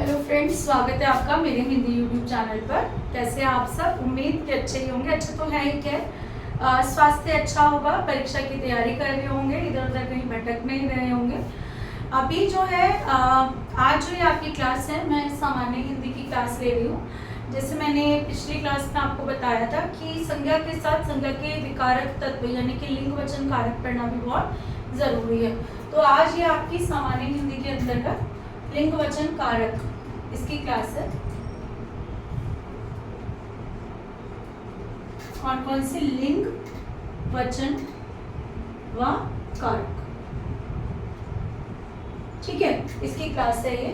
Hello friends, स्वागत है आपका मेरे हिंदी यूट्यूब चैनल पर। कैसे हैं आप सब? उम्मीद कि अच्छे ही होंगे। अच्छे तो है ही, क्या स्वास्थ्य अच्छा होगा, परीक्षा की तैयारी कर रहे होंगे, इधर उधर कहीं भटक नहीं रहे होंगे। अभी जो है आज जो ये आपकी क्लास है, मैं सामान्य हिंदी की क्लास ले रही हूँ। जैसे मैंने पिछली क्लास में आपको बताया था कि संज्ञा के साथ संज्ञा के विकारक तत्व यानी कि लिंग वचन कारक पढ़ना भी बहुत ज़रूरी है। तो आज ये आपकी सामान्य हिंदी के अंतर्गत लिंग वचन कारक इसकी क्लास है। कौन कौन से लिंग वचन व कारक, ठीक है, इसकी क्लास है ये।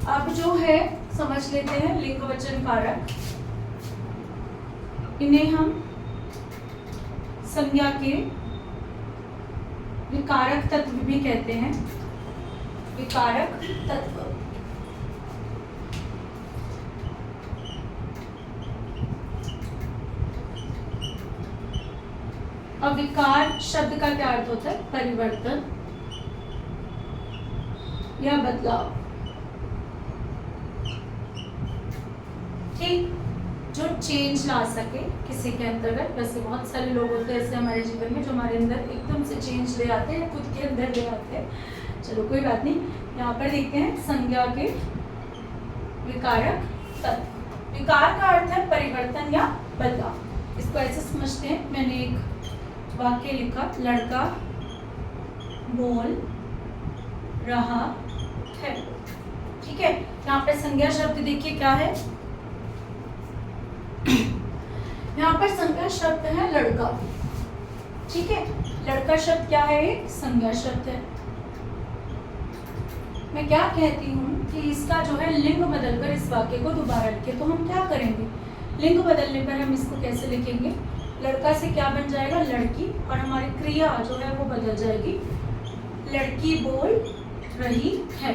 अब जो है समझ लेते हैं लिंग वचन कारक। इन्हें हम संज्ञा के विकारक तत्व भी कहते हैं। विकारक तत्व अब विकार शब्द का क्या अर्थ होता है? परिवर्तन या बदलाव, ठीक, जो चेंज ला सके किसी के अंतर्गत। वैसे बहुत सारे लोग होते हैं ऐसे हमारे जीवन में जो हमारे अंदर एकदम से चेंज ले आते हैं, खुद के अंदर ले आते हैं। चलो कोई बात नहीं, यहाँ पर देखते हैं संज्ञा के विकारक तत्व। विकार का अर्थ है परिवर्तन या बदलाव। इसको ऐसे समझते हैं, मैंने एक वाक्य लिखा, लड़का बोल रहा है, ठीक है। यहाँ पर संज्ञा शब्द देखिए क्या है, यहाँ पर संज्ञा शब्द है लड़का, ठीक है। लड़का शब्द क्या है? एक संज्ञा शब्द है। मैं क्या कहती हूँ कि इसका जो है लिंग बदलकर इस वाक्य को दोबारा लिखे। तो हम क्या करेंगे, लिंग बदलने पर हम इसको कैसे लिखेंगे? लड़का से क्या बन जाएगा? लड़की, और हमारी क्रिया जो है वो बदल जाएगी, लड़की बोल रही है।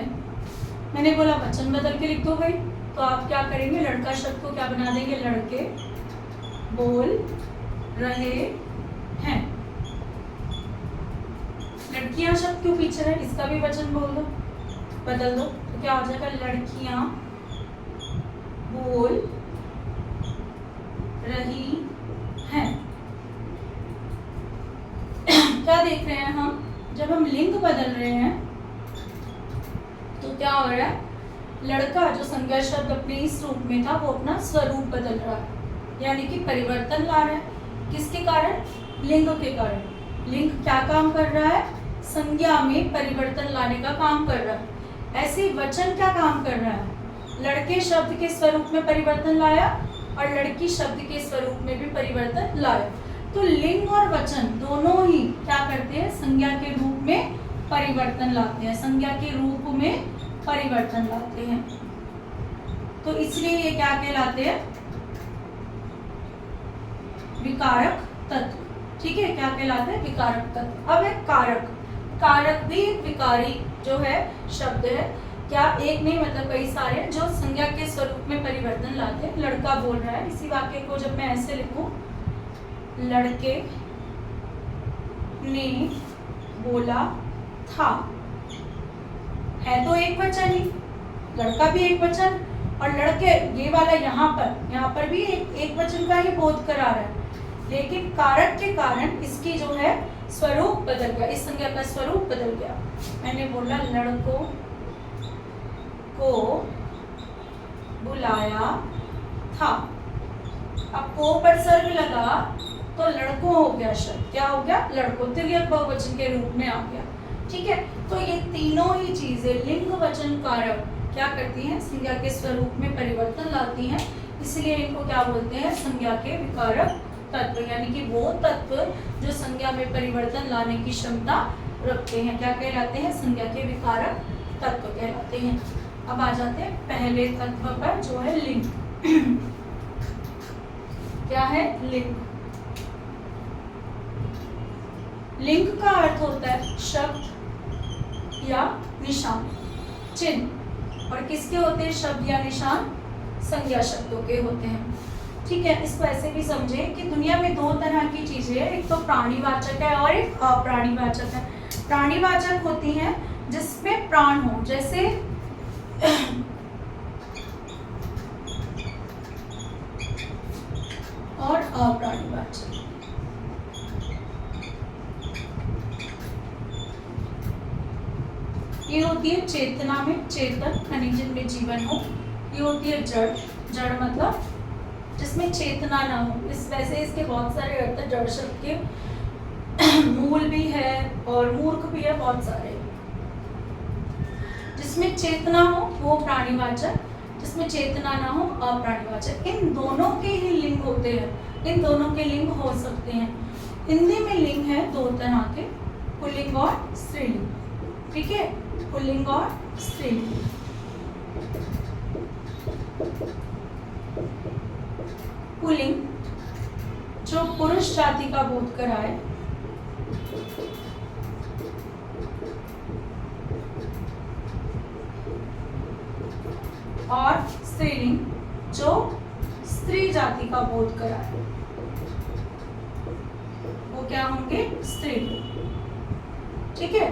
मैंने बोला वचन बदल के लिख दो भाई, तो आप क्या करेंगे? लड़का शब्द को क्या बना देंगे? लड़के बोल रहे हैं। लड़कियां शब्द क्यों पीछे है? इसका भी वचन बोल दो, बदल दो, तो क्या हो जाएगा? लड़कियां बोल रही हैं। क्या देख रहे हैं हम? जब हम लिंग बदल रहे हैं तो क्या हो रहा है? लड़का जो संज्ञा शब्द अपने इस रूप में था वो अपना स्वरूप बदल रहा है, यानी कि परिवर्तन ला रहा है। किसके कारण? लिंग के कारण। लिंग क्या काम कर रहा है? संज्ञा में परिवर्तन लाने का काम कर रहा है। ऐसे वचन क्या काम कर रहा है? लड़के शब्द के स्वरूप में परिवर्तन लाया और लड़की शब्द के स्वरूप में भी परिवर्तन लाया। तो लिंग और वचन दोनों ही क्या करते हैं? संज्ञा के रूप में परिवर्तन लाते हैं, संज्ञा के रूप में परिवर्तन लाते हैं। तो इसलिए ये क्या कहलाते हैं? विकारक तत्व, ठीक है। क्या कहलाते हैं? विकारक तत्व। अब एक कारक, कारक भी विकारी जो है शब्द है। क्या एक नहीं, मतलब कई सारे जो संज्ञा के स्वरूप में परिवर्तन लाते हैं। लड़का बोल रहा है, इसी वाक्य को जब मैं ऐसे लिखूं, लड़के ने बोला था, है तो एक वचन ही, लड़का भी एक वचन और लड़के ये वाला यहाँ पर भी एक वचन का ही बोध करा रहा है। लेकिन कारक के कारण इसकी जो है स्वरूप बदल गया, इस संज्ञा का स्वरूप बदल गया। मैंने बोला लड़कों को बुलाया था, अब को पर सर्व लगा तो लड़कों हो गया शब्द, क्या हो गया? लड़कों, तिर्यक बहुवचन के रूप में आ गया, ठीक है। तो ये तीनों ही चीजें लिंग वचन कारक क्या करती हैं? संज्ञा के स्वरूप में परिवर्तन लाती हैं। इसलिए इनको क्या बोलते हैं? संज्ञा के विकारक तत्व, यानी कि वो तत्व जो संज्ञा में परिवर्तन लाने की क्षमता रखते हैं। क्या कहलाते हैं? संज्ञा के विकारक तत्व कहलाते हैं। अब आ जाते हैं पहले तत्व पर जो है लिंग। क्या है? लिंग। लिंग का अर्थ होता है शब्द या निशान, चिन्ह। और किसके होते हैं शब्द या निशान? संज्ञा शब्दों के होते हैं, ठीक है। इसको ऐसे भी समझे कि दुनिया में दो तरह की चीजें हैं, एक तो प्राणीवाचक है और एक अप्राणीवाचक है। प्राणीवाचक होती हैं जिसमें प्राण हो, जैसे और अप्राणीवाचक। ये होती है चेतना में चेतन, यानी जिनमें जीवन हो। ये होती है जड़, जड़ मतलब जिसमें चेतना ना हो। इस वैसे इसके बहुत सारे अर्थ है जड़ शब्द के, मूल भी है और मूर्ख भी है, बहुत सारे। जिसमें चेतना हो वो प्राणीवाचक, जिसमें चेतना ना हो अप्राणीवाचक। इन दोनों के ही लिंग होते हैं, इन दोनों के लिंग हो सकते हैं। हिंदी में लिंग है दो तरह के, पुल्लिंग और स्त्रीलिंग। ठीक है, पुल्लिंग और स्त्रीलिंग। पुल्लिंग जो पुरुष जाति का बोध कराए, और स्त्रीलिंग जो स्त्री जाति का बोध कराए, वो क्या होंगे? स्त्रीलिंग। ठीक है,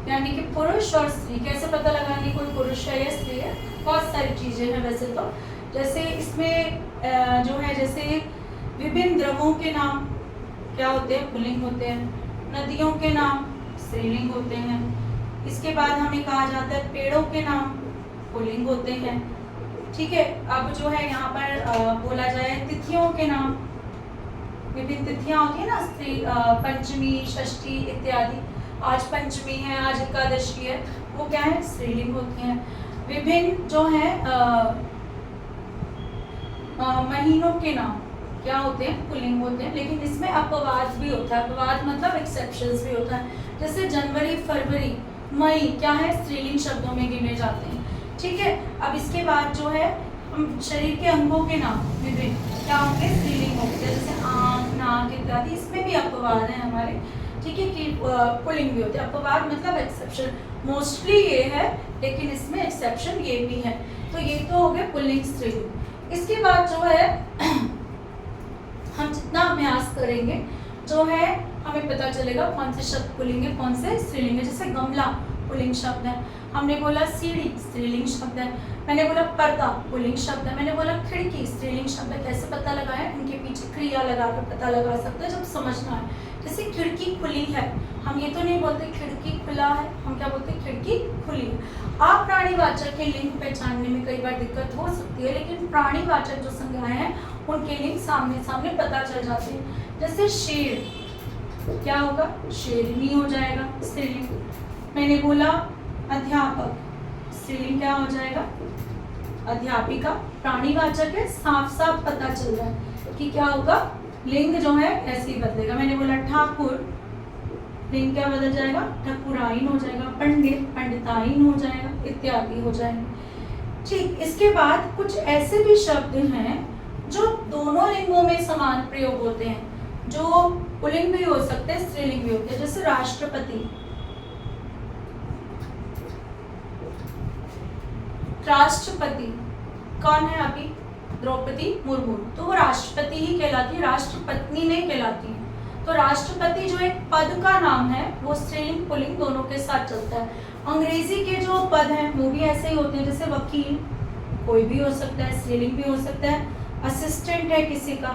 यानी कि पुरुष और स्त्री कैसे पता लगाने कोई पुरुष है या स्त्री है? बहुत सारी चीजें हैं वैसे तो। जैसे इसमें जो है, जैसे विभिन्न द्रवों के नाम क्या होते हैं? पुल्लिंग होते हैं। नदियों के नाम स्त्रीलिंग होते हैं। इसके बाद हमें कहा जाता है पेड़ों के नाम पुल्लिंग होते हैं। ठीक है, अब जो है यहाँ पर बोला जाए तिथियों के नाम, विभिन्न तिथियां होती है ना, स्त्री पंचमी, षष्ठी इत्यादि। आज पंचमी है, आज एकादशी है, वो क्या है? स्त्रीलिंग होती हैं। विभिन्न जो है महीनों के नाम क्या होते हैं? पुल्लिंग होते हैं। लेकिन इसमें अपवाद भी होता है, अपवाद मतलब एक्सेप्शंस भी होता है। जैसे जनवरी, फरवरी, मई क्या है? स्त्रीलिंग शब्दों में गिने जाते हैं। ठीक है, अब इसके बाद जो है हम शरीर के अंगों के नाम विभिन्न क्या होंगे? स्त्रीलिंग होंगे। जैसे आंख, नाक इत्यादि, इसमें भी अपवाद है हमारे। ठीक है, कि पुल्लिंग भी होते हैं। अपवाद मतलब एक्सेप्शन, मोस्टली ये है, लेकिन इसमें एक्सेप्शन ये भी है। तो ये तो हो गए पुल्लिंग स्त्रीलिंग। इसके बाद जो है हम जितना अभ्यास करेंगे जो है हमें पता चलेगा कौन से शब्द पुल्लिंग है, कौन से स्त्रीलिंग है। जैसे गमला पुल्लिंग शब्द है, हमने बोला सीढ़ी स्त्रीलिंग शब्द है, मैंने बोला पर्दा पुल्लिंग शब्द है, मैंने बोला खिड़की स्त्रीलिंग शब्द है। कैसे पता लगाएं? इनके पीछे क्रिया लगाकर पता लगा सकते हैं जब समझना है। जैसे खिड़की खुली है, हम ये तो नहीं बोलते खिड़की खुला है, हम क्या बोलते? खिड़की खुली है। आप प्राणीवाचक के लिंग पहचानने में कई बार दिक्कत हो सकती है, लेकिन प्राणीवाचक जो संज्ञाएं हैं उनके लिंग सामने सामने पता चल जाते हैं। जैसे शेर क्या होगा? शेरनी हो जाएगा स्त्रीलिंग। मैंने बोला अध्यापक, स्त्रीलिंग क्या हो जाएगा? अध्यापिका। प्राणीवाचक है, साफ साफ पता चल रहा है कि क्या होगा, लिंग जो है ऐसे ही बदलेगा। मैंने बोला ठाकुर, लिंग क्या बदल जाएगा? ठकुराइन हो जाएगा। पंडित, पंडिताइन हो जाएगा, इत्यादि हो जाएंगे। ठीक, इसके बाद कुछ ऐसे भी शब्द हैं जो दोनों लिंगों में समान प्रयोग होते हैं, जो पुल्लिंग भी हो सकते हैं, स्त्रीलिंग भी होते हैं। जैसे राष्ट्रपति, राष्ट्रपति कौन है? अभी द्रौपदी मुर्मू, तो वो राष्ट्रपति ही कहलाती है, राष्ट्रपत्नी नहीं कहलाती है। तो राष्ट्रपति जो एक पद का नाम है वो स्त्रीलिंग पुल्लिंग दोनों के साथ चलता है। अंग्रेजी के जो पद हैं वो भी ऐसे ही होते हैं। जैसे वकील कोई भी हो सकता है, स्त्रीलिंग भी हो सकता है। असिस्टेंट है किसी का,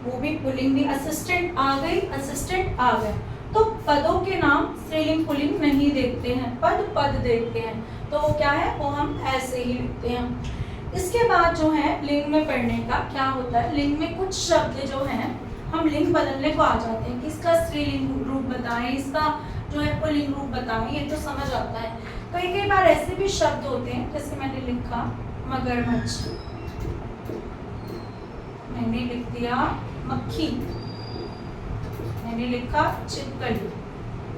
वो भी पुल्लिंग भी। असिस्टेंट आ गई, असिस्टेंट आ गए। तो पदों के नाम स्त्रीलिंग पुल्लिंग नहीं देखते हैं, पद पद देखते हैं। तो वो क्या है? वो हम ऐसे ही लिखते हैं। इसके बाद जो है लिंग में पढ़ने का क्या होता है, लिंग में कुछ शब्द जो हैं हम लिंग बदलने को आ जाते हैं कि इसका स्त्रीलिंग रूप बताएं, इसका जो है पुल्लिंग रूप बताएं, ये तो समझ आता है। कई कई बार ऐसे भी शब्द होते हैं, जैसे मैंने लिखा मगरमच्छ, मैंने लिख दिया मक्खी, मैंने लिखा छिपकली,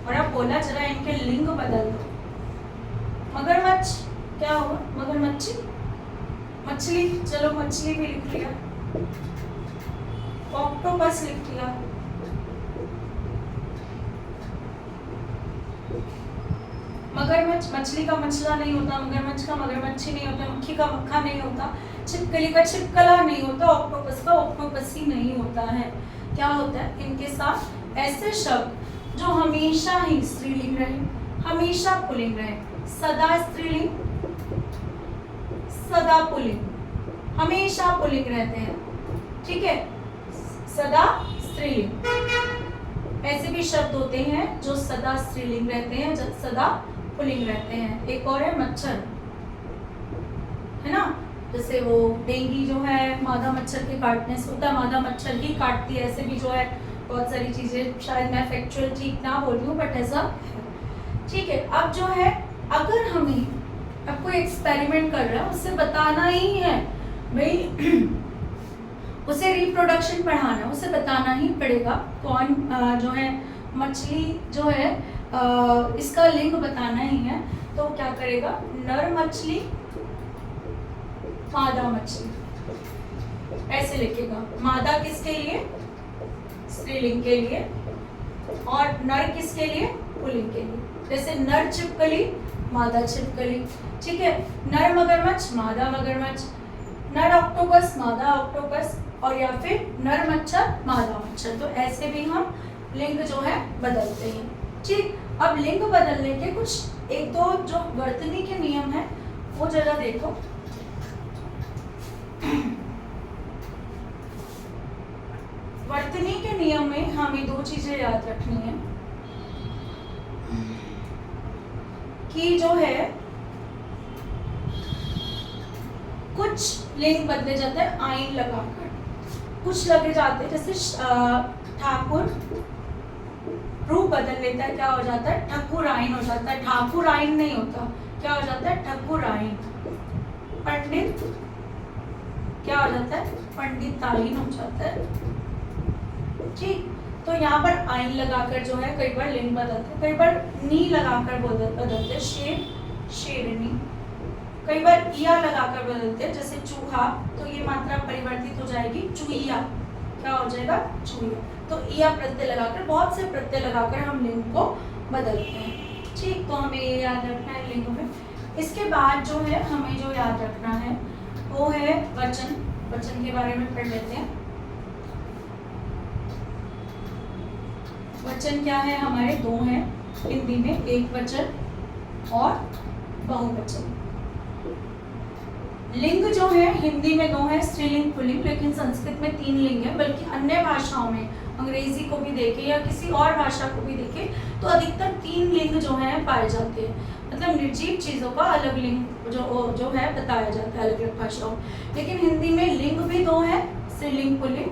और अब बोला जरा इनके लिंग बदल दो। मगरमच्छ क्या होगा? मगरमच्छी, मछली, चलो मछली भी लिख लिया। ऑक्टोपस लिख दिया। मगरमच्छ, मछली का मछला नहीं होता, मगरमच्छ का मगरमच्छी नहीं होता, मक्खी का मक्खा नहीं होता, छिपकली का छिपकला नहीं होता, ऑक्टोपस का ऑक्टोपसी नहीं होता है। क्या होता है? इनके साथ ऐसे शब्द जो हमेशा ही स्त्रीलिंग रहे, हमेशा पुल्लिंग रहे, सदा स्त्रीलिंग, सदा पुल्लिंग, हमेशा पुल्लिंग रहते हैं। ठीक है, सदा स्त्रीलिंग। ऐसे भी शब्द होते हैं जो सदा स्त्रीलिंग रहते हैं, सदा पुल्लिंग रहते हैं। एक और है मच्छर, है ना, जैसे वो डेंगू जो है मादा मच्छर के काटने से होता है, मादा मच्छर ही काटती है। ऐसे भी जो है बहुत सारी चीजें, शायद मैं फैक्चुअल ठीक ना बोल रही हूँ बट ऐसा है। ठीक है, अब जो है अगर हमें अब कोई एक्सपेरिमेंट कर रहा है, उससे बताना ही है भाई, उसे रिप्रोडक्शन पढ़ाना है, उसे बताना ही पड़ेगा कौन जो है मछली जो है इसका लिंग बताना ही है। तो क्या करेगा, नर मछली मादा मछली ऐसे लिखेगा। मादा किसके लिए, स्त्रीलिंग के लिए, और नर किसके लिए, पुल्लिंग के लिए। जैसे नर छिपकली मादा छिपकली, ठीक है, नर मगरमच्छ मादा मगरमच्छ, नर ऑक्टोपस मादा ऑक्टोपस, और या फिर नर मच्छर मादा मच्छर। तो ऐसे भी हम लिंग जो है बदलते हैं। ठीक, अब लिंग बदलने के कुछ एक दो जो वर्तनी के नियम है वो जरा देखो। वर्तनी के नियम में हमें दो चीजें याद रखनी है कि जो है कुछ लिंग बदले जाते हैं आइन लगाकर, कुछ लगे जाते हैं, जैसे ठाकुर रूप बदल लेता है, क्या हो जाता है, ठकुर आइन हो जाता है। ठाकुर आइन नहीं होता, क्या हो जाता है, ठकुर आइन। पंडित क्या हो जाता है, पंडित आइन हो जाता है। ठीक, तो यहाँ पर आइन लगाकर जो है कई बार लिंग बदलते हैं, कई बार नी लगाकर बदलते, शेर शेरनी, कई बार इया लगाकर बदलते हैं, जैसे चूहा, तो ये मात्रा परिवर्तित हो जाएगी चूहिया, क्या हो जाएगा, चूहिया। तो इया प्रत्यय लगाकर, बहुत से प्रत्यय लगाकर हम लिंग को बदलते हैं। ठीक, तो हमें ये याद रखना है लिंग में। इसके बाद जो है हमें जो याद रखना है वो है वचन। वचन के बारे में पढ़ लेते हैं। वचन क्या है, हमारे दो हैं हिंदी में, एक वचन और बहुवचन। लिंग जो है हिंदी में दो है, स्त्रीलिंग पुल्लिंग, लेकिन संस्कृत में 3 लिंग है। बल्कि अन्य भाषाओं में, अंग्रेजी को भी देखें या किसी और भाषा को भी देखें, तो अधिकतर 3 लिंग जो है पाए जाते हैं। मतलब निर्जीव चीजों का अलग लिंग जो है बताया जाता है अलग अलग भाषाओं। लेकिन हिंदी में लिंग भी 2 है, स्त्रीलिंग पुल्लिंग,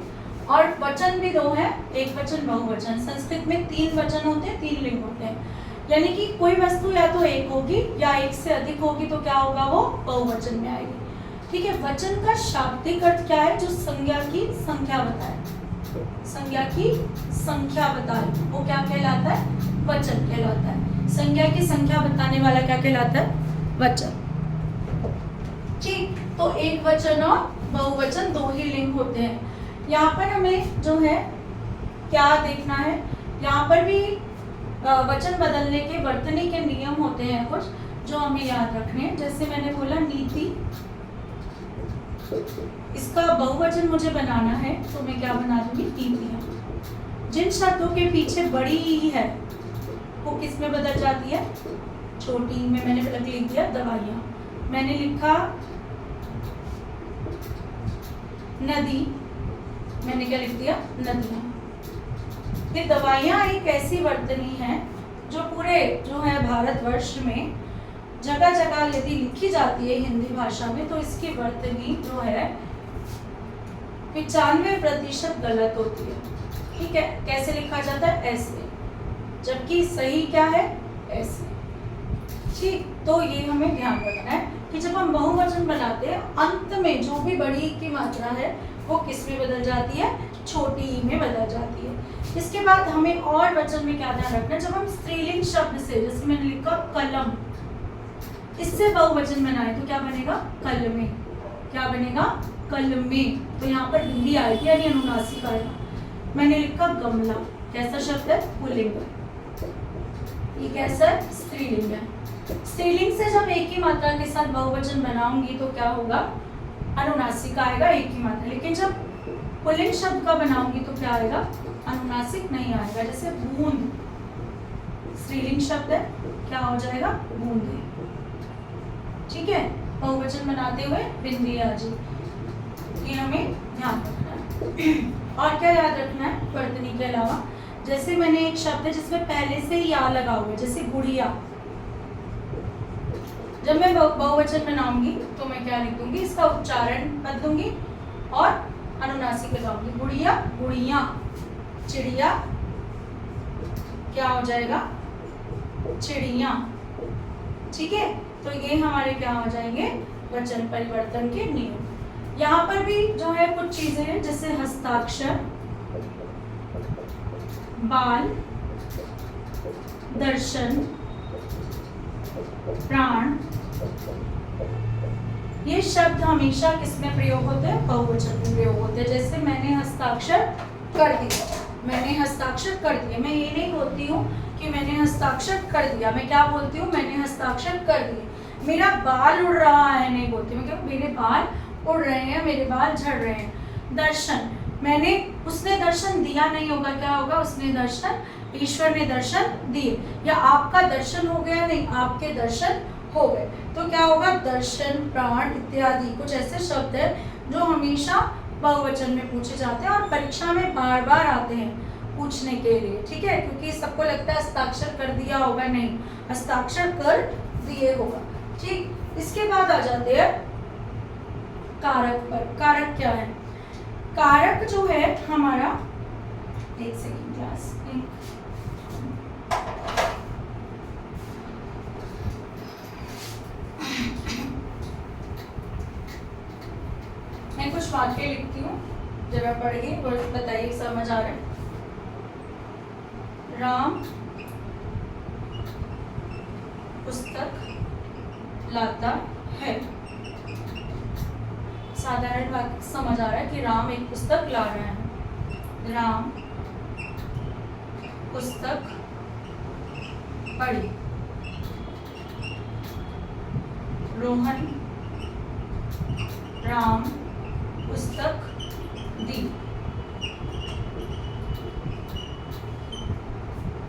और वचन भी 2 है, एक वचन बहुवचन। संस्कृत में 3 वचन होते हैं, 3 लिंग होते हैं। यानी कि कोई वस्तु या तो एक होगी या एक से अधिक होगी, तो क्या होगा, वो बहुवचन में आएगी। ठीक है, वचन का शाब्दिक अर्थ क्या है, जो संज्ञा की संख्या बताए, संज्ञा की संख्या बताए, वो क्या कहलाता है, वचन कहलाता है। संज्ञा की संख्या बताने वाला क्या कहलाता है, वचन। ठीक, तो एक वचन और बहुवचन 2 ही लिंग होते हैं। यहाँ पर हमें जो है क्या देखना है, यहाँ पर भी वचन बदलने के वर्तनी के नियम होते हैं कुछ जो हमें याद रखने हैं। जैसे मैंने बोला नीति, इसका बहुवचन मुझे बनाना है तो मैं क्या बना दूंगी, नीतियां। जिन शब्दों के पीछे बड़ी ई है वो किस में बदल जाती है, छोटी में। मैंने लिख दिया दवाइयां, मैंने लिखा नदी, मैंने क्या लिख दिया, नदियां। ये दवाइयां एक ऐसी वर्तनी है जो पूरे जो है भारतवर्ष में जगह जगह यदि लिखी जाती है हिंदी भाषा में, तो इसकी वर्तनी जो है 95% गलत होती है। ठीक है, कैसे लिखा जाता है, ऐसे, जबकि सही क्या है, ऐसे। ठीक, तो ये हमें ध्यान रखना है कि जब हम बहुवचन बनाते हैं, अंत में जो भी बड़ी की मात्रा है वो किस में बदल जाती है, छोटी ई में बदल जाती है। इसके बाद हमें और वचन में क्या ध्यान रखना है, जब हम स्त्रीलिंग शब्द से, जैसे मैंने लिखा कलम, इससे बहुवचन बनाए तो क्या बनेगा, कलमे। क्या बनेगा, कलमे। तो यहाँ पर हिंदी आएगी यानी अनुनासिक आएगा। मैंने लिखा गमला, कैसा शब्द है, पुल्लिंग, ये कैसा है, स्त्रीलिंग है। स्त्रीलिंग से जब एक ही मात्रा के साथ बहुवचन बनाऊंगी तो क्या होगा, अनुनासिक आएगा, एक ही मात्रा। लेकिन जब पुल्लिंग शब्द का बनाऊंगी तो क्या आएगा, अनुनासिक नहीं आएगा। जैसे बूंद, स्त्रीलिंग शब्द है, क्या हो जाएगा, बूंदे। ठीक है, बहुवचन बनाते हुए बिंदी आजी, ये हमें ध्यान रखना है। और क्या याद रखना है वर्तनी के अलावा, जैसे मैंने एक शब्द है जिसमें पहले से ही या लगा हुआ है, जैसे गुड़िया, जब मैं बहुवचन बनाऊंगी तो मैं क्या लिख दूंगी, इसका उच्चारण बदलूंगी और अनुनासिक लगाऊंगी। गुड़िया, गुड़िया, चिड़िया, क्या हो जाएगा, चिड़िया। ठीक है, तो ये हमारे क्या हो जाएंगे, वचन परिवर्तन के नियम। यहाँ पर भी जो है कुछ चीजें हैं, जैसे हस्ताक्षर, बाल, दर्शन, प्राण, ये शब्द हमेशा किसमें प्रयोग होते हैं, बहुवचन में प्रयोग होते हैं। जैसे मैंने हस्ताक्षर कर दिया, मैंने हस्ताक्षर कर दिया, मैं ये नहीं बोलती हूँ कि मैंने हस्ताक्षर कर दिया, मैं क्या बोलती हूँ, मैंने हस्ताक्षर कर दिया। मेरा बाल उड़ रहा है नहीं बोलती, मैं क्या, मेरे बाल उड़ रहे हैं, मेरे बाल झड़ रहे हैं। दर्शन, मैंने, उसने दर्शन दिया नहीं होगा, क्या होगा, उसने दर्शन, ईश्वर ने दर्शन दिए, या आपका दर्शन हो गया, नहीं आपके दर्शन हो गए, तो क्या होगा, दर्शन, प्राण इत्यादि कुछ ऐसे शब्द हैं जो हमेशा बहुवचन में पूछे जाते हैं और परीक्षा में बार बार आते हैं पूछने के लिए। ठीक है, क्योंकि सबको लगता है हस्ताक्षर कर दिया होगा, नहीं, हस्ताक्षर कर दिए होगा। ठीक, इसके बाद आ जाते हैं कारक पर। कारक क्या है, कारक जो है हमारा, एक सेकंड क्लास, मैं कुछ वाक्य लिखती हूँ, जरा पढ़िए और बताइए समझ आ रहा है। राम पुस्तक लाता है, साधारण वाक्य समझ आ रहा है कि राम एक पुस्तक ला रहा है। राम पुस्तक पढ़ी, रोहन राम पुस्तक दी।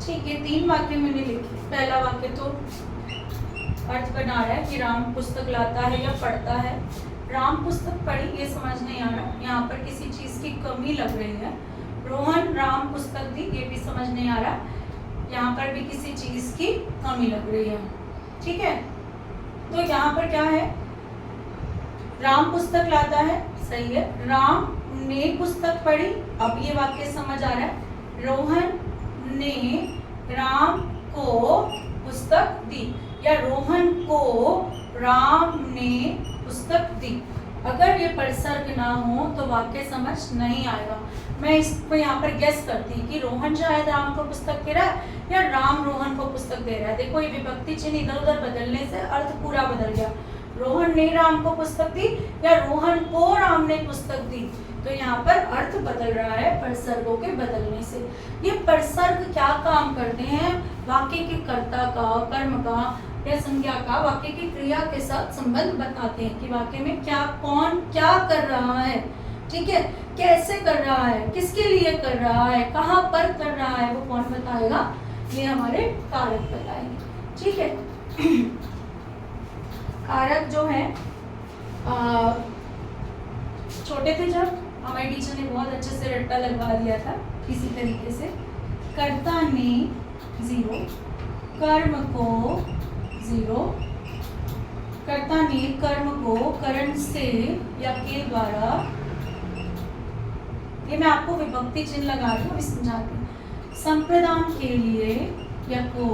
ठीक है, 3 वाक्य मैंने लिखे। पहला वाक्य तो अर्थ बना रहा है कि राम पुस्तक लाता है या पढ़ता है। राम पुस्तक पढ़ी, ये समझ नहीं आ रहा, यहाँ पर किसी चीज की कमी लग रही है। रोहन राम पुस्तक दी, ये भी समझ नहीं आ रहा, यहाँ पर भी किसी चीज की कमी लग रही है। ठीक है, तो यहाँ पर क्या है, राम पुस्तक लाता है, सही है। राम ने पुस्तक पढ़ी, अब ये वाक्य समझ आ रहा है। रोहन ने राम को पुस्तक दी, या रोहन को राम ने पुस्तक दी। अगर ये परिसर्ग ना हो तो वाक्य समझ नहीं आएगा। मैं इसको यहाँ पर गेस करती कि रोहन शायद राम को पुस्तक दे रहा है या राम रोहन को पुस्तक दे रहा है। देखो, ये विभक्ति चिन्ह इधर उधर बदलने से अर्थ पूरा बदल गया। रोहन ने राम को पुस्तक दी या रोहन को राम ने पुस्तक दी, तो यहाँ पर अर्थ बदल रहा है परिसर्गों के बदलने से। ये परिसर्ग क्या काम करते हैं, वाक्य के कर्ता का, कर्म का या संज्ञा का वाक्य की क्रिया के साथ संबंध बताते हैं कि वाक्य में क्या, कौन क्या कर रहा है। ठीक है, कैसे कर रहा है, किसके लिए कर रहा है, कहाँ पर कर रहा है, वो कौन बताएगा, ये हमारे कारक बताएंगे। ठीक है, कारक जो है, छोटे थे जब हमारे टीचर ने बहुत अच्छे से रट्टा लगवा दिया था किसी तरीके से। कर्ता ने 0, कर्म को 0, कर्ता ने कर्म को करण से या के द्वारा, ये मैं आपको विभक्ति चिन्ह लगा रही हूँ, समझाती हूँ। संप्रदान के लिए या को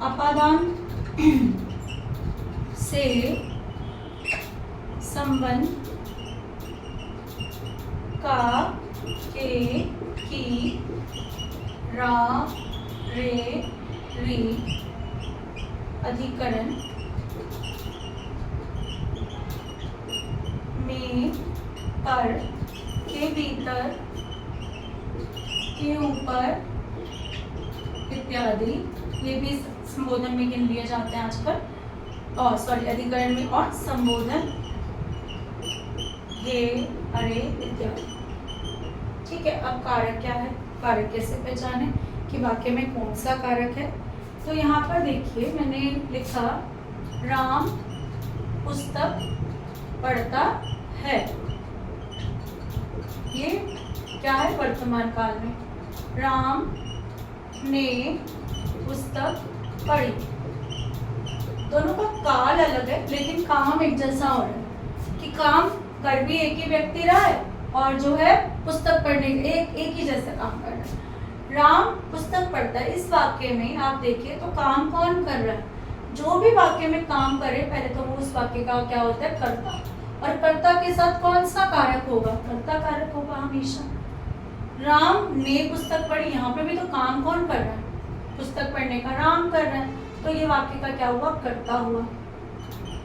अपादान से संबंध का, के, की, रा, रे, री, अधिकरण में, पर, के भीतर, के ऊपर इत्यादि, ये भी संबोधन में गिन लिए जाते हैं आजकल। और सॉरी, अधिकरण में और संबोधन, हे, अरे इत्यादि। ठीक है, अब कारक क्या है, कारक कैसे पहचाने कि वाक्य में कौन सा कारक है। तो यहाँ पर देखिए, मैंने लिखा राम पुस्तक पढ़ता है। ये क्या है वर्तमान काल में। राम ने पुस्तक पढ़ी। दोनों का काल अलग है लेकिन काम एक जैसा हो रहा है कि काम कर भी एक ही व्यक्ति रहा है और जो है पुस्तक पढ़ने एक ही जैसा काम कर रहा है। राम पुस्तक पढ़ता है। इस वाक्य में आप देखिए तो काम कौन कर रहा है। जो भी वाक्य में काम करे पहले तो वो उस वाक्य का क्या होता है, कर्ता। और कर्ता के साथ कौन सा कारक होगा, कर्ता कारक होगा हमेशा। राम ने पुस्तक पढ़ी, यहाँ पे भी तो काम कौन कर रहा है, पुस्तक पढ़ने का राम कर रहा है, तो ये वाक्य का क्या हुआ, कर्ता हुआ।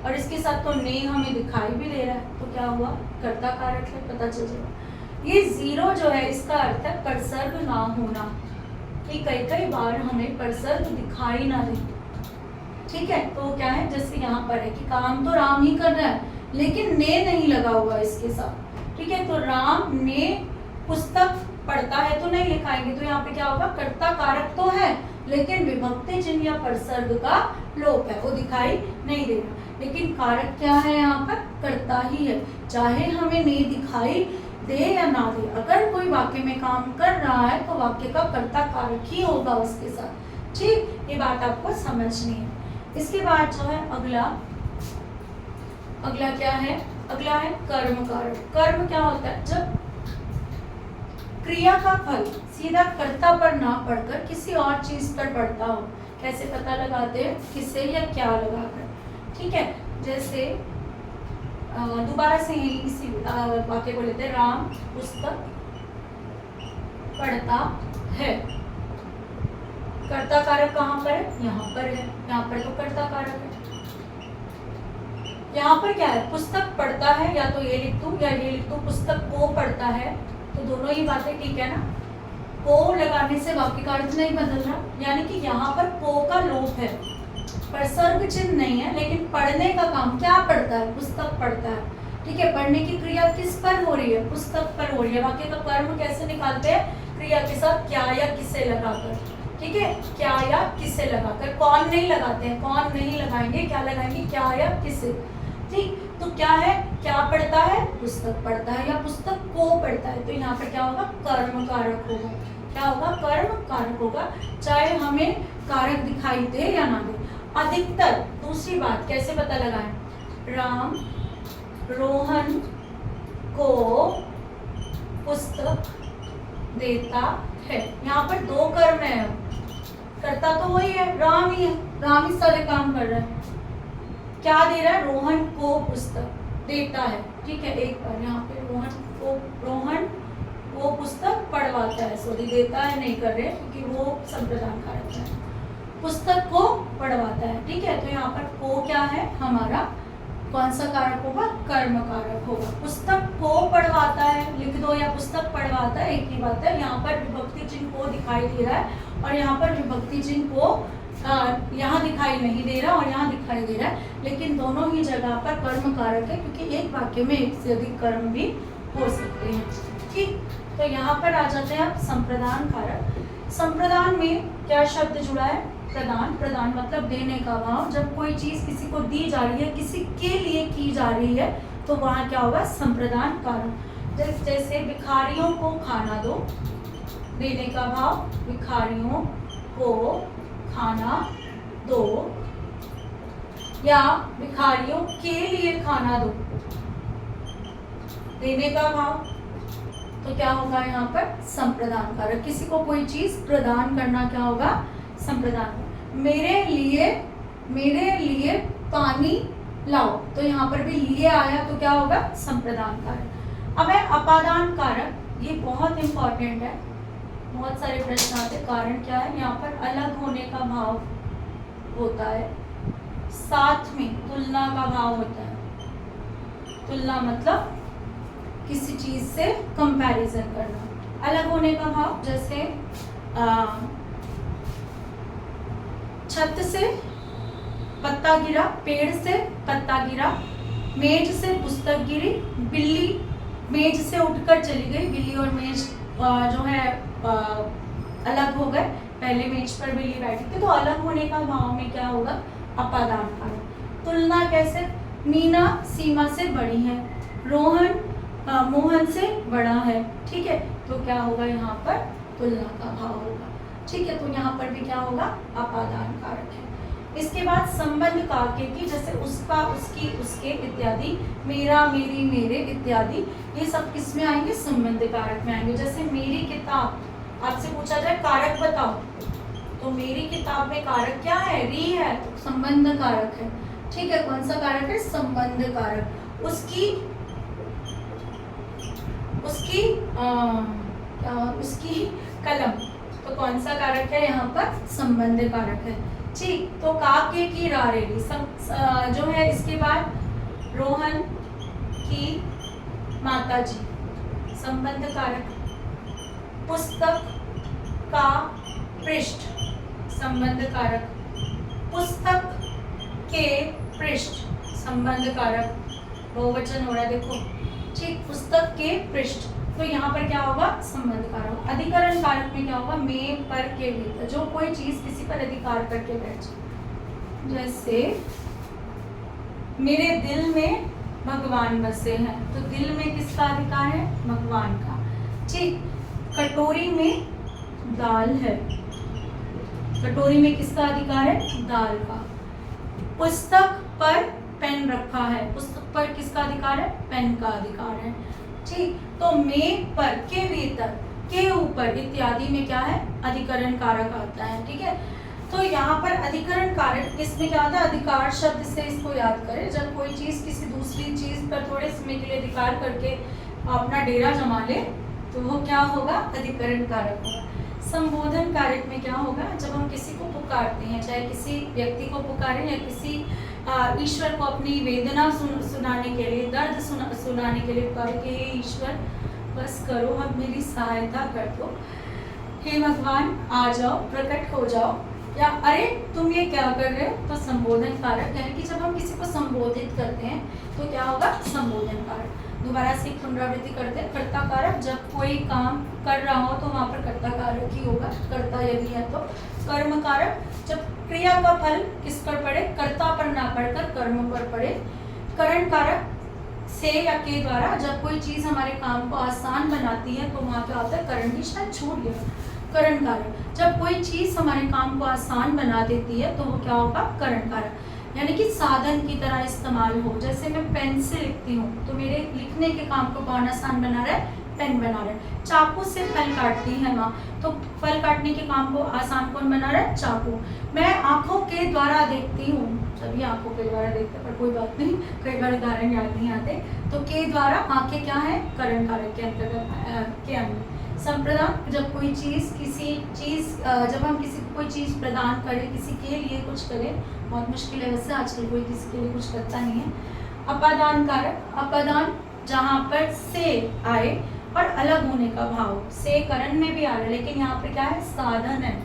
और इसके साथ तो ने हमें दिखाई भी दे रहा है तो क्या हुआ, कर्ता कारक है, पता चल जाएगा। ये जीरो जो है इसका अर्थ है परसर्ग ना होना, कि कई बार हमें परसर्ग दिखाई ना दे। ठीक है, तो क्या है जैसे यहाँ पर है कि काम तो राम ही कर रहा है लेकिन ने नहीं लगा हुआ इसके साथ। ठीक है, तो राम ने पुस्तक पढ़ता है तो नहीं लिखाएंगे, तो यहाँ पे क्या होगा, कर्ता कारक तो है लेकिन विभक्ति चिन्ह या परसर्ग का लोप है, वो दिखाई नहीं दे रहा। लेकिन कारक क्या है यहाँ पर, कर्ता ही है, चाहे हमें नहीं दिखाई दे या ना दे। अगर कोई वाक्य में काम कर रहा है तो वाक्य का कर्ता कारक ही होगा उसके साथ। ठीक, ये बात आपको समझनी है। इसके बाद जो है अगला क्या है, अगला है कर्म कारक। कर्म क्या होता है, जब क्रिया का फल सीधा कर्ता पर ना पड़कर किसी और चीज पर पड़ता हो। कैसे पता लगाते हैं, किसे या क्या लगाकर। ठीक है, जैसे दोबारा से इसी वाक्य को लेते हैं, राम पुस्तक पढ़ता है। कर्ता कारक कहाँ पर है, यहाँ पर है, यहाँ पर तो कर्ता कारक है। यहाँ पर क्या है, पुस्तक पढ़ता है, या तो ये लिख दूं या ये लिख दूं, पुस्तक को पढ़ता है, तो दोनों ही बातें ठीक है ना। को लगाने से वाक्य का अर्थ नहीं बदल रहा, यानी कि यहाँ पर को का लोप है, परसर्ग चिन्ह नहीं है, लेकिन पढ़ने का काम क्या पढ़ता है, पुस्तक पढ़ता है। ठीक है, पढ़ने की क्रिया किस पर हो रही है, पुस्तक पर हो रही है। वाक्य का कर्म कैसे निकालते हैं, क्रिया के साथ क्या या किसे लगाकर। ठीक है, क्या या किसे लगाकर, कौन नहीं लगाते हैं, कौन नहीं लगाएंगे, क्या लगाएंगे, क्या या किसे। ठीक, तो क्या है, क्या पढ़ता है, पुस्तक पढ़ता है, या पुस्तक को पढ़ता है, तो यहाँ पर क्या होगा, कर्म कारक होगा। क्या होगा, कर्म कारक होगा, चाहे हमें कारक दिखाई दे या ना दे। अधिकतर दूसरी बात कैसे पता लगाएं, राम रोहन को पुस्तक देता है। यहाँ पर दो कर्म है, करता तो वही है, राम ही है, राम ही सारे काम कर रहा है। क्या दे रहा है, रोहन को पुस्तक देता है। ठीक है, एक बार यहाँ पे रोहन वो पुस्तक पढ़वाता है, सॉरी देता है नहीं कर रहे क्योंकि वो संप्रदान कारक है, पुस्तक को पढ़वाता है। ठीक है, तो यहाँ पर को क्या है, हमारा कौन सा कारक होगा, कर्म कारक होगा। पुस्तक को पढ़वाता है लिख दो, या पुस्तक पढ़वाता है, एक ही बात है। यहाँ पर विभक्ति चिन्ह को दिखाई दे रहा है और यहाँ पर विभक्ति चिन्ह को यहाँ दिखाई नहीं दे रहा और यहाँ दिखाई दे रहा है, लेकिन दोनों ही जगह पर कर्म कारक है क्योंकि एक वाक्य में एक से अधिक कर्म भी हो सकते हैं। ठीक, तो यहाँ पर आ जाते हैं आप संप्रदान कारक। संप्रदान में क्या शब्द जुड़ा है, प्रदान। प्रदान मतलब देने का भाव। जब कोई चीज किसी को दी जा रही है, किसी के लिए की जा रही है, तो वहाँ क्या होगा, संप्रदान कारक। जैसे भिखारियों को खाना दो, देने का भाव, भिखारियों को खाना दो, या भिखारियों के लिए खाना दो, देने का भाव, तो क्या होगा यहाँ पर संप्रदान कारक। किसी को कोई चीज प्रदान करना क्या होगा, संप्रदान। मेरे लिए पानी लाओ, तो यहाँ पर भी लिए आया तो क्या होगा, संप्रदान कारक। अब है अपादान कारक, ये बहुत इंपॉर्टेंट है, बहुत सारे प्रश्न आते हैं। कारण क्या है, यहाँ पर अलग होने का भाव होता है, साथ में तुलना का भाव होता है। तुलना मतलब किसी चीज से कंपैरिजन करना। अलग होने का भाव, जैसे छत से पत्ता गिरा, पेड़ से पत्ता गिरा, मेज से पुस्तक गिरी, बिल्ली मेज से उठकर चली गई। बिल्ली और मेज जो है अलग हो गए, पहले मेज पर बिल्ली बैठी थी, तो अलग होने का भाव में क्या होगा, अपादान कारक। तुलना कैसे, मीना सीमा से बड़ी है, रोहन मोहन से बड़ा है। ठीक है, तो क्या होगा यहाँ पर तुलना का भाव होगा। ठीक है, तो यहाँ पर भी क्या होगा अपादान कारक है। इसके बाद संबंध काके की, जैसे उसका, उसकी, उसके इत्यादि, मेरा, मेरी, मेरे इत्यादि, ये सब किस में आएंगे? संबंध कारक में आएंगे। जैसे मेरी किताब, आपसे पूछा जाए कारक बताओ, तो मेरी किताब में कारक क्या है? री है, तो संबंध कारक है। ठीक है, कौन सा कारक है? संबंध कारक। उसकी उसकी कलम, तो कौन सा कारक है यहाँ पर? संबंध कारक है। ठीक, तो काके की रारेली जो है। इसके बाद रोहन की माताजी, संबंध कारक। पुस्तक का पृष्ठ, संबंध कारक। पुस्तक के पृष्ठ, संबंध कारक। बहुवचन हो रहा है देखो। ठीक, पुस्तक के पृष्ठ, तो यहाँ पर क्या होगा? संबंध कारक। अधिकरण कारक में क्या होगा? में, पर, के, भीतर, जो कोई चीज किसी पर अधिकार करके बैठ जाए। जैसे मेरे दिल में भगवान बसे हैं, तो दिल में किसका अधिकार है? भगवान का। ठीक, कटोरी में दाल है, कटोरी में किसका अधिकार है? दाल का। पुस्तक पर पेन रखा है, पुस्तक पर किसका अधिकार है? पेन का अधिकार है। ठीक, तो में, पर, के, भीतर, के, ऊपर इत्यादि में क्या है? अधिकरण कारक आता है। ठीक है, तो यहाँ पर अधिकरण कारक इसमें क्या होता है? अधिकार शब्द से इसको याद करें। जब कोई चीज किसी दूसरी चीज पर थोड़े समय के लिए अधिकार करके अपना डेरा जमा ले, तो वो क्या होगा? अधिकरण कारक होगा। संबोधन कारक में क्या होगा? जब हम किसी को पुकारते हैं, चाहे किसी व्यक्ति को पुकारें या किसी ईश्वर को अपनी वेदना सुनाने के लिए, दर्द सुनाने के लिए पुकारें कि हे ईश्वर बस करो, अब मेरी सहायता कर दो, हे भगवान आ जाओ, प्रकट हो जाओ, या अरे तुम ये क्या कर रहे हो, तो संबोधन कारक। यानी कि जब हम किसी को संबोधित करते हैं तो क्या होगा? संबोधन कारक। दोबारा से पुनरावृत्ति करते हैं। कर्ता कारक, जब कोई काम कर रहा हो तो वहाँ पर कर्ता कारक ही होगा, कर्ता यदि है तो। कर्म कारक, जब क्रिया का फल किस पर पड़े? कर्ता पर ना पड़कर कर्म पर पड़े। करण कारक, से या के द्वारा जब कोई चीज हमारे काम को आसान बनाती है तो वहाँ क्या होता है? करण की शायद छूट गया। करण कारक, जब कोई चीज हमारे काम को आसान बना देती है तो वो क्या होगा? करण कारक। यानी कि साधन की तरह इस्तेमाल हो। जैसे मैं पेन से लिखती हूँ तो मेरे लिखने के काम को कौन आसान बना रहा है? पेन बना रहा है। चाकू से फल काटती है माँ, तो फल काटने के काम को आसान कौन बना रहा है? चाकू। मैं आंखों के द्वारा देखती हूँ, सभी आंखों के द्वारा देखते, पर कोई बात नहीं, कई बार उदाहरण याद नहीं आते, तो के द्वारा आंखें क्या है? करण कारक के अंतर्गत के अंदर। संप्रदान, जब कोई चीज जब हम किसी को कोई चीज प्रदान करें, किसी के लिए कुछ करें, बहुत मुश्किल है वैसे, आजकल कोई किसी के लिए कुछ करता नहीं है। अपादान कारक, अपादान जहाँ पर से आए और अलग होने का भाव, से करण में भी आ रहा है लेकिन यहाँ पर क्या है? साधन है,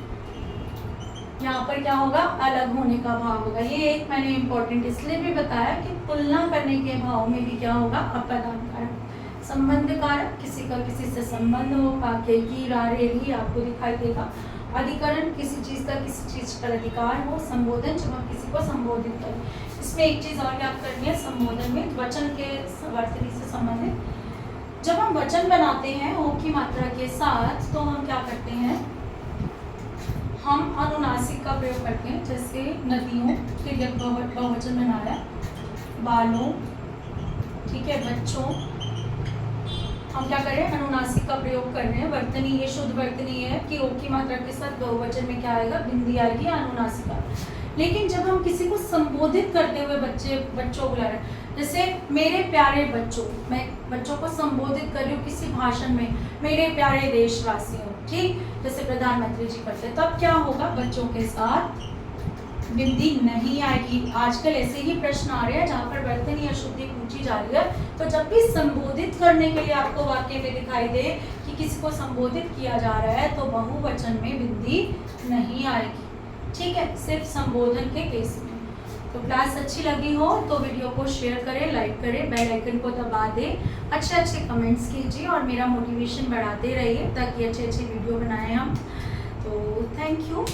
यहाँ पर क्या होगा? अलग होने का भाव होगा। ये एक मैंने इंपॉर्टेंट इसलिए भी बताया कि तुलना करने के भाव में भी क्या होगा? अपादान कारक। संबंध कारक, किसी का किसी से संबंध हो, काके की रारेली आपको दिखाई देगा। अधिकरण, किसी चीज का किसी चीज पर अधिकार हो। संबोधन, जब हम किसी को संबोधित करें। इसमें एक चीज और याद करनी है, संबोधन में वचन के वर्तनी से संबंधित। जब हम वचन बनाते हैं ओ की मात्रा के साथ तो हम क्या करते हैं? हम अनुनासिक का प्रयोग करते हैं। जैसे नदियों के लिए बहुवचन बनाया, बालों, ठीक है, बच्चों, हम क्या कर रहे हैं? अनुनासिक का प्रयोग कर रहे हैं। वर्तनी, ये शुद्ध वर्तनी है कि ओ की मात्रा के साथ बहुवचन में क्या आएगा? बिंदी आएगी, अनुनासिका। लेकिन जब हम किसी को संबोधित करते हुए बच्चों बुला रहे हैं, जैसे मेरे प्यारे बच्चों, मैं बच्चों को संबोधित कर रही हूँ किसी भाषण में, मेरे प्यारे देशवासियों, ठीक, जैसे प्रधानमंत्री जी करते हैं, तब क्या होगा? बच्चों के साथ बिंदी नहीं आएगी। आजकल ऐसे ही प्रश्न आ रहे हैं जहाँ पर वर्तनी या शुद्धि पूछी जा रही है, तो जब भी संबोधित करने के लिए आपको वाक्य में दिखाई दे कि किसी को संबोधित किया जा रहा है तो बहुवचन में बिंदी नहीं आएगी, ठीक है, सिर्फ संबोधन के केस में। तो क्लास अच्छी लगी हो तो वीडियो को शेयर करें, लाइक करें, बेल आइकन को दबा दें, अच्छे कमेंट्स कीजिए और मेरा मोटिवेशन बढ़ाते रहिए ताकि अच्छे वीडियो बनाएं हम। तो थैंक यू।